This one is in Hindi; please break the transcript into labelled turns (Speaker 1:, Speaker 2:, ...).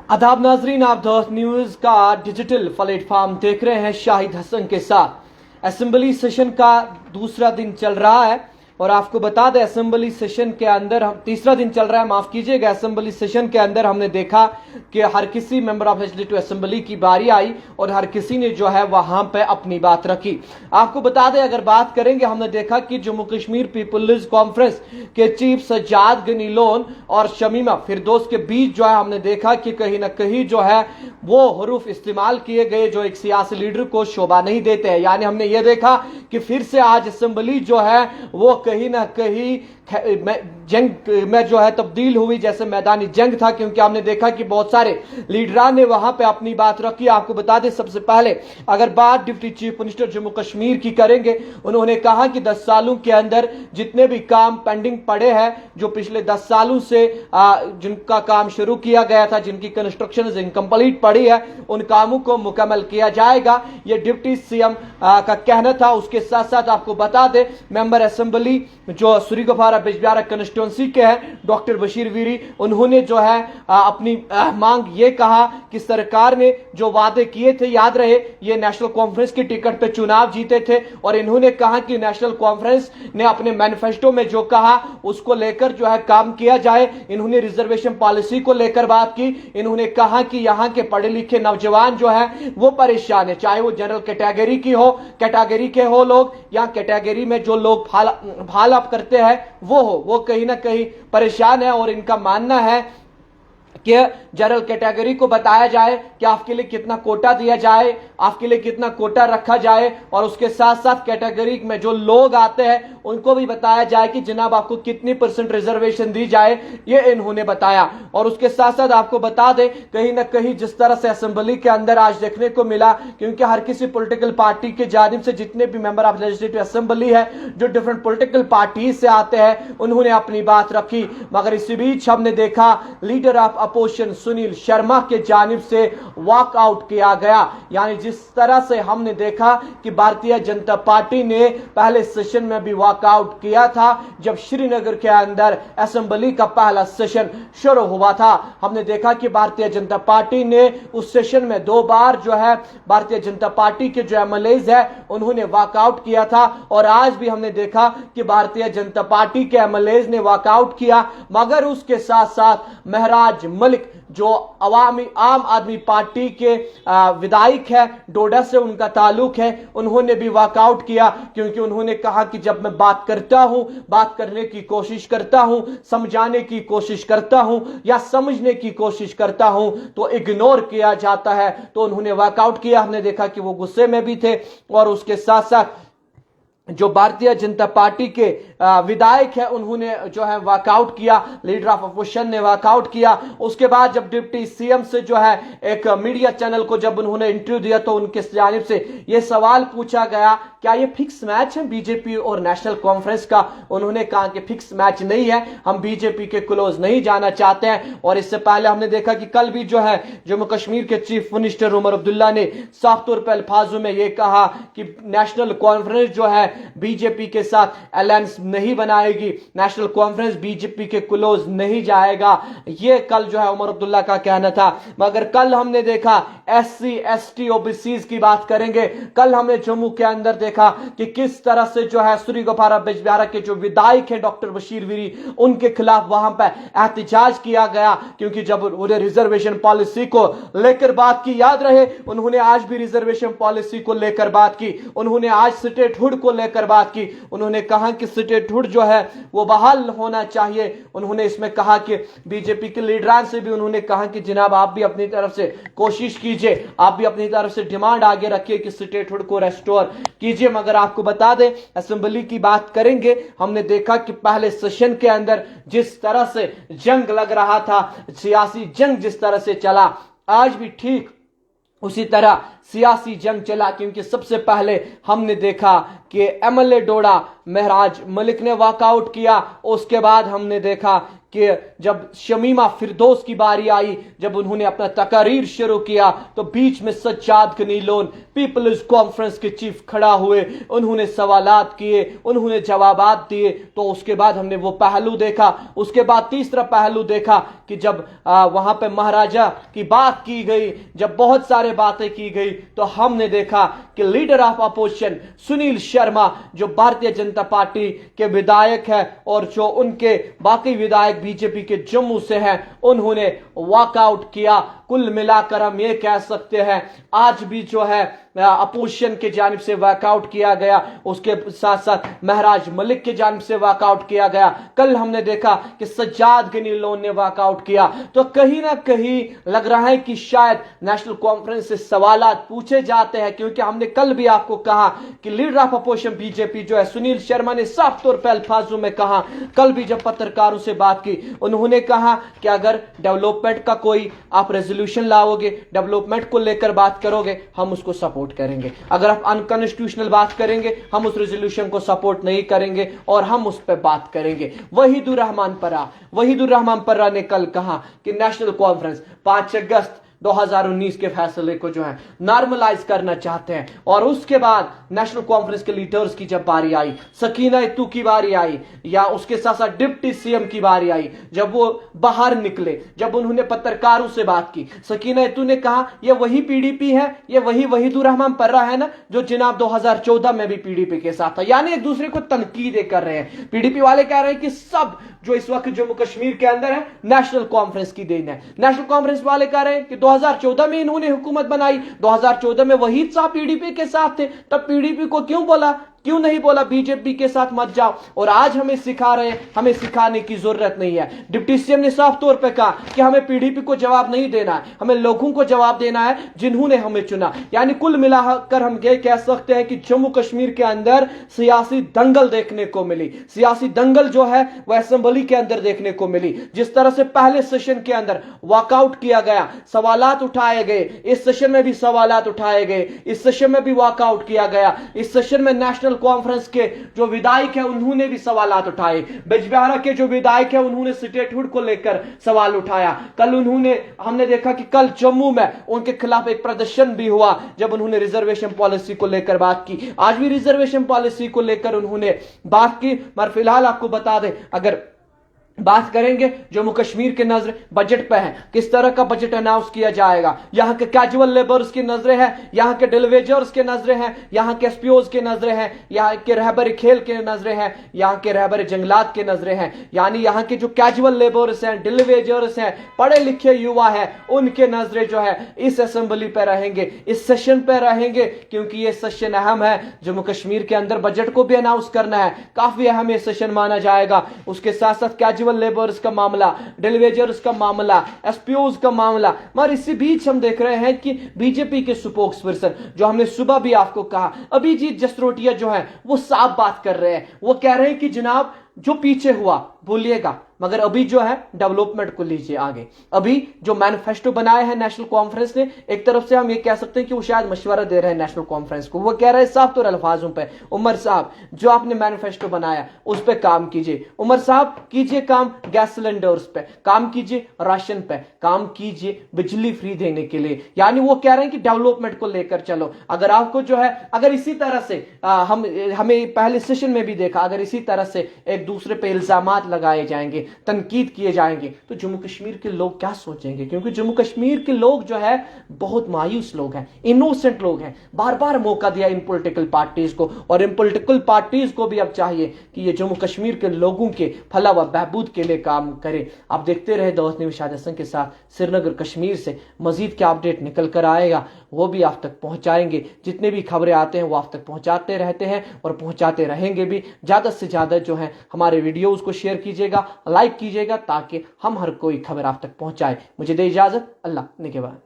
Speaker 1: आदाब नाजरीन, आप दोस्त न्यूज का डिजिटल प्लेटफॉर्म देख रहे हैं शाहिद हसन के साथ। असेंबली सेशन का दूसरा दिन चल रहा है और आपको बता दें असेंबली सेशन के अंदर हम तीसरा दिन चल रहा है, माफ कीजिएगा। असेंबली सेशन के अंदर हमने देखा कि हर किसी मेंबर ऑफ लेजिस्लेटिव असेंबली की बारी आई और हर किसी ने जो है वहां पे अपनी बात रखी। आपको बता दें, अगर बात करेंगे, हमने देखा कि जम्मू कश्मीर पीपल्स कॉन्फ्रेंस के चीफ सज्जाद गनी लोन और शमीमा फिरदौस के बीच जो है हमने देखा कि कहीं ना कहीं जो है वो हरूफ इस्तेमाल किए गए जो एक सियासी लीडर को शोभा नहीं देते हैं। यानी हमने ये देखा कि फिर से आज असेंबली जो है वो कहीं ना कहीं जंग में जो है तब्दील हुई, जैसे मैदानी जंग था, क्योंकि हमने देखा कि बहुत सारे लीडरान ने वहां पे अपनी बात रखी। आपको बता दें, सबसे पहले अगर बात deputy chief minister Jammu Kashmir की करेंगे, उन्होंने कहा कि 10 सालों के अंदर जितने भी काम पेंडिंग पड़े हैं, जो पिछले 10 सालों से जिनका काम शुरू किया गया था, जिनकी कंस्ट्रक्शन इनकम्प्लीट पड़ी है, उन कामों को मुकम्मल किया जाएगा। ये डिप्टी सीएम का कहना था। उसके साथ साथ आपको बता दें, मेंबर असेंबली जो सूरीगफारा बिजबिहारा कंस्टिट्यूंसी के हैं डॉक्टर बशीर वीरी, उन्होंने जो है अपनी मांग ये कहा कि सरकार ने जो वादे किए थे, याद रहे ये नेशनल कॉन्फ्रेंस की टिकट पे चुनाव जीते थे, और इन्होंने कहा कि नेशनल कॉन्फ्रेंस ने अपने मैनिफेस्टो में जो कहा उसको लेकर जो है काम किया जाए। इन्होंने रिजर्वेशन पॉलिसी को लेकर बात की। इन्होंने कहा कि यहाँ के पढ़े लिखे नौजवान जो है वो परेशान है, चाहे वो जनरल कैटेगरी की हो, कैटेगरी के हो लोग, या कैटेगरी में जो लोग फाल अप करते हैं वो कहीं ना कहीं परेशान है। और इनका मानना है कि जनरल कैटेगरी को बताया जाए कि आपके लिए कितना कोटा दिया जाए, आपके लिए कितना कोटा रखा जाए, और उसके साथ साथ कैटेगरी में जो लोग आते हैं उनको भी बताया जाए कि जनाब आपको कितनी % रिजर्वेशन दी जाए, ये इन्होंने बताया। और उसके साथ साथ आपको बता दें, कहीं ना कहीं जिस तरह से असेंबली के अंदर आज देखने को मिला, क्योंकि हर किसी पॉलिटिकल पार्टी के जानिब से जितने भी मेंबर ऑफ लेजिस्लेटिव असेंबली है जो डिफरेंट पॉलिटिकल पार्टी से आते हैं, उन्होंने अपनी बात रखी। मगर इसी बीच हमने देखा leader of opposition Sunil Sharma के जानिब से वॉकआउट किया गया। यानी जिस तरह से हमने देखा कि भारतीय जनता पार्टी ने पहले सेशन में भी वॉकआउट किया था, जब श्रीनगर के अंदर असेंबली का पहला सेशन शुरू हुआ था। हमने देखा कि भारतीय जनता पार्टी ने उस सेशन में 2 बार जो है भारतीय जनता पार्टी के जो एमएलएज है उन्होंने वॉकआउट किया था, और आज भी हमने देखा कि भारतीय जनता पार्टी के एमएलएज ने वॉकआउट किया। मगर उसके साथ साथ महराज मलिक जो आम आदमी पार्टी के विधायक है, डोडा से उनका ताल्लुक है, उन्होंने भी वॉकआउट किया, क्योंकि उन्होंने कहा कि जब मैं बात करता हूं, बात करने की कोशिश करता हूं, समझाने की कोशिश करता हूं या समझने की कोशिश करता हूं तो इग्नोर किया जाता है। तो उन्होंने वॉकआउट किया। हमने देखा कि वो गुस्से में भी थे। और उसके साथ साथ जो भारतीय जनता पार्टी के विधायक है उन्होंने जो है वॉकआउट किया, लीडर ऑफ अपोजिशन ने वॉकआउट किया। उसके बाद जब डिप्टी सीएम से जो है एक मीडिया चैनल को जब उन्होंने इंटरव्यू दिया तो उनके जानिब से यह सवाल पूछा गया, क्या ये फिक्स मैच है बीजेपी और नेशनल कॉन्फ्रेंस का? उन्होंने कहा कि फिक्स मैच नहीं है, हम बीजेपी के क्लोज नहीं जाना चाहते हैं। और इससे पहले हमने देखा कि कल भी जो है जम्मू कश्मीर के चीफ मिनिस्टर उमर अब्दुल्ला ने साफ तौर पर अल्फाजों में यह कहा कि नेशनल कॉन्फ्रेंस जो है बीजेपी के साथ अलायंस नहीं बनाएगी, नेशनल कॉन्फ्रेंस बीजेपी के क्लोज नहीं जाएगा। यह कल जो है उमर अब्दुल्ला का कहना था। मगर कल हमने देखा एससी एसटी ओबीसी की बात करेंगे, कल हमने जम्मू के अंदर देखा कि किस तरह से जो है सूरीगफारा बिजबिहारा के जो विधायक है डॉक्टर बशीर वीरी, उनके खिलाफ वहां पर एहतजाज किया गया, क्योंकि जब उन्हें रिजर्वेशन पॉलिसी को लेकर बात की, याद रहे उन्होंने आज भी रिजर्वेशन पॉलिसी को लेकर बात की, उन्होंने आज स्टेटहुड को लेकर बात की। उन्होंने कहा कि स्टेटहुड जो है वो बहाल होना चाहिए। उन्होंने इसमें कहा कि बीजेपी के लीडरान से भी उन्होंने कहा कि जनाब आप भी अपनी तरफ से कोशिश कीजिए, आप भी अपनी तरफ से डिमांड आगे रखिए कि स्टेटहुड को रेस्टोर कीजिए। मगर आपको बता दें, असेंबली की बात करेंगे, हमने देखा कि पहले सेशन के अंदर जिस तरह से जंग लग रहा था, सियासी जंग जिस तरह से चला, आज भी ठीक उसी तरह सियासी जंग चला। क्योंकि सबसे पहले हमने देखा कि एमएलए डोडा महराज मलिक ने वॉकआउट किया। उसके बाद हमने देखा कि जब शमीमा फिरदौस की बारी आई, जब उन्होंने अपना तकारीर शुरू किया, तो बीच में सज्जाद गनी लोन पीपल्स कॉन्फ्रेंस के चीफ खड़ा हुए, उन्होंने सवालात किए, उन्होंने जवाबात दिए। तो उसके बाद हमने वो पहलू देखा। उसके बाद तीसरा पहलू देखा कि जब वहां पे महाराजा की बात की गई, जब बहुत सारे बातें की गई, तो हमने देखा कि leader of opposition Sunil Sharma, जो भारतीय जनता पार्टी के विधायक है और जो उनके बाकी विधायक बीजेपी के जम्मू से हैं, उन्होंने वॉकआउट किया। कुल मिलाकर हम ये कह सकते हैं आज भी जो है अपोजिशन के जानिब से वॉकआउट किया गया, उसके साथ साथ महराज मलिक के जानिब से वॉकआउट किया गया। कल हमने देखा कि सज्जाद गनी लोन ने वॉकआउट किया। तो कहीं ना कहीं लग रहा है कि शायद नेशनल कॉन्फ्रेंस से सवालात पूछे जाते हैं, क्योंकि हमने कल भी आपको कहा कि लीडर ऑफ अपोजिशन बीजेपी जो है सुनील शर्मा ने साफ तौर पर अल्फाजों में कहा, कल भी जब पत्रकारों से बात की, उन्होंने कहा कि अगर डेवलपमेंट का कोई आप रेजोल्यूशन लाओगे, डेवलपमेंट को लेकर बात करोगे, हम उसको सपोर्ट करेंगे। अगर आप अनकॉन्स्टिट्यूशनल बात करेंगे, हम उस रेजोल्यूशन को सपोर्ट नहीं करेंगे और हम उस पर बात करेंगे। वहीदुर रहमान पर्रा ने कल कहा कि नेशनल कॉन्फ्रेंस 5 अगस्त 2019 के फैसले को जो है नॉर्मलाइज करना चाहते हैं। और उसके बाद नेशनल कॉन्फ्रेंस के लीडर्स की जब बारी आई, सकीना इत्तू की बारी आई, या उसके साथ साथ डिप्टी सीएम की बारी आई, जब वो बाहर निकले, जब उन्होंने पत्रकारों से बात की, सकीना इत्तू ने कहा ये वही पीडीपी है, ये वही वहीदुर रहमान पर्रा है ना जो जनाब 2014 में भी पीडीपी के साथ था। यानी एक दूसरे को तनकीदें कर रहे हैं। पीडीपी वाले कह रहे हैं कि सब जो इस वक्त जम्मू कश्मीर के अंदर है नेशनल कॉन्फ्रेंस की देन है। नेशनल कॉन्फ्रेंस वाले कह रहे हैं कि 2014 में इन्होंने हुकूमत बनाई, 2014 में वही साहब पीडीपी के साथ थे, तब पीडीपी को क्यों नहीं बोला बीजेपी के साथ मत जाओ। और आज हमें सिखा रहे हैं, हमें सिखाने की जरूरत नहीं है। डिप्टी सीएम ने साफ तौर पे कहा कि हमें पीडीपी को जवाब नहीं देना है, हमें लोगों को जवाब देना है जिन्होंने हमें चुना। यानी कुल मिलाकर हम ये कह सकते हैं कि जम्मू कश्मीर के अंदर सियासी दंगल देखने को मिली। सियासी दंगल जो है वह असेंबली के अंदर देखने को मिली। जिस तरह से पहले सेशन के अंदर वॉकआउट किया गया, सवालात उठाए गए, इस सेशन में भी सवालात उठाए गए, इस सेशन में भी वॉकआउट किया गया। इस सेशन में नेशनल कॉन्फ्रेंस के जो विधायक है उन्होंने भी सवालात उठाए। बिजबिहारा के जो विधायक है उन्होंने स्टेटहुड को लेकर सवाल उठाया। कल हमने देखा कि कल जम्मू में उनके खिलाफ एक प्रदर्शन भी हुआ जब उन्होंने रिजर्वेशन पॉलिसी को लेकर बात की। आज भी रिजर्वेशन पॉलिसी को लेकर उन्होंने बात की। मगर फिलहाल आपको बता दें, अगर बात करेंगे जम्मू कश्मीर के नजर बजट पे है, किस तरह का बजट अनाउंस किया जाएगा, यहाँ के कैजुअल लेबर्स की नजरें हैं, यहाँ के डिलीवेजर्स के नजरें हैं, यहाँ के एसपीओज के नजरें हैं, यहाँ के रहबर खेल के नजरें हैं, यहाँ के रहबर जंगलात के नजरें हैं। यानी यहाँ के जो कैजुअल लेबर्स हैं, डिलीवेजर्स हैं, पढ़े लिखे युवा हैं, उनके नजरें जो है इस असेंबली पे रहेंगे, इस सेशन पे रहेंगे, क्योंकि ये सेशन अहम है। जम्मू कश्मीर के अंदर बजट को भी अनाउंस करना है, काफी अहम ये सेशन माना जाएगा। उसके साथ साथ कैजुअल लेबर्स का मामला, डिलीवेजर्स का मामला, एसपीओज का मामला। मगर इसी बीच हम देख रहे हैं कि बीजेपी के स्पोक्स पर्सन, जो हमने सुबह भी आपको कहा, अभिजीत जसरोटिया जो है वो साफ बात कर रहे हैं। वो कह रहे हैं कि जनाब जो पीछे हुआ भूलिएगा, मगर अभी जो है डेवलपमेंट को लीजिए आगे। अभी जो मैनिफेस्टो बनाया है नेशनल कॉन्फ्रेंस ने, एक तरफ से हम ये कह सकते हैं कि वो शायद मशवरा दे रहे हैं नेशनल कॉन्फ्रेंस को। वो कह रहे हैं साफ तौर अल्फाजों पे, उमर साहब जो आपने मैनिफेस्टो बनाया उस पर काम कीजिए। उमर साहब कीजिए काम गैस सिलेंडर्स पे, काम कीजिए राशन पे, काम कीजिए बिजली फ्री देने के लिए। यानी वो कह रहे हैं कि डेवलपमेंट को लेकर चलो। अगर आपको जो है, अगर इसी तरह से हमें पहले सेशन में भी देखा, अगर इसी तरह से एक दूसरे पे इल्जामात लगाए जाएंगे, तनकीद किए जाएंगे, तो जम्मू कश्मीर के लोग क्या सोचेंगे? क्योंकि जम्मू कश्मीर के लोग जो है बहुत मायूस लोग हैं, इनोसेंट लोग हैं। बार बार मौका दिया इन पॉलिटिकल पार्टीज को, और इन पॉलिटिकल पार्टीज को भी अब चाहिए कि ये जम्मू कश्मीर के लोगों के फलाह व बहबूद के लिए काम करें। आप देखते रहे दोस्त न्यूज़ शाहिद हसन के साथ। श्रीनगर कश्मीर से मजीद क्या अपडेट निकल कर आएगा वो भी आप तक पहुंचाएंगे। जितने भी खबरें आते हैं वो आप तक पहुंचाते रहते हैं और पहुंचाते रहेंगे भी। ज्यादा से ज्यादा जो है हमारे वीडियोस को शेयर कीजिएगा, लाइक कीजिएगा, ताकि हम हर कोई खबर आप तक पहुंचाए। मुझे दे इजाजत, अल्लाह निगहबान।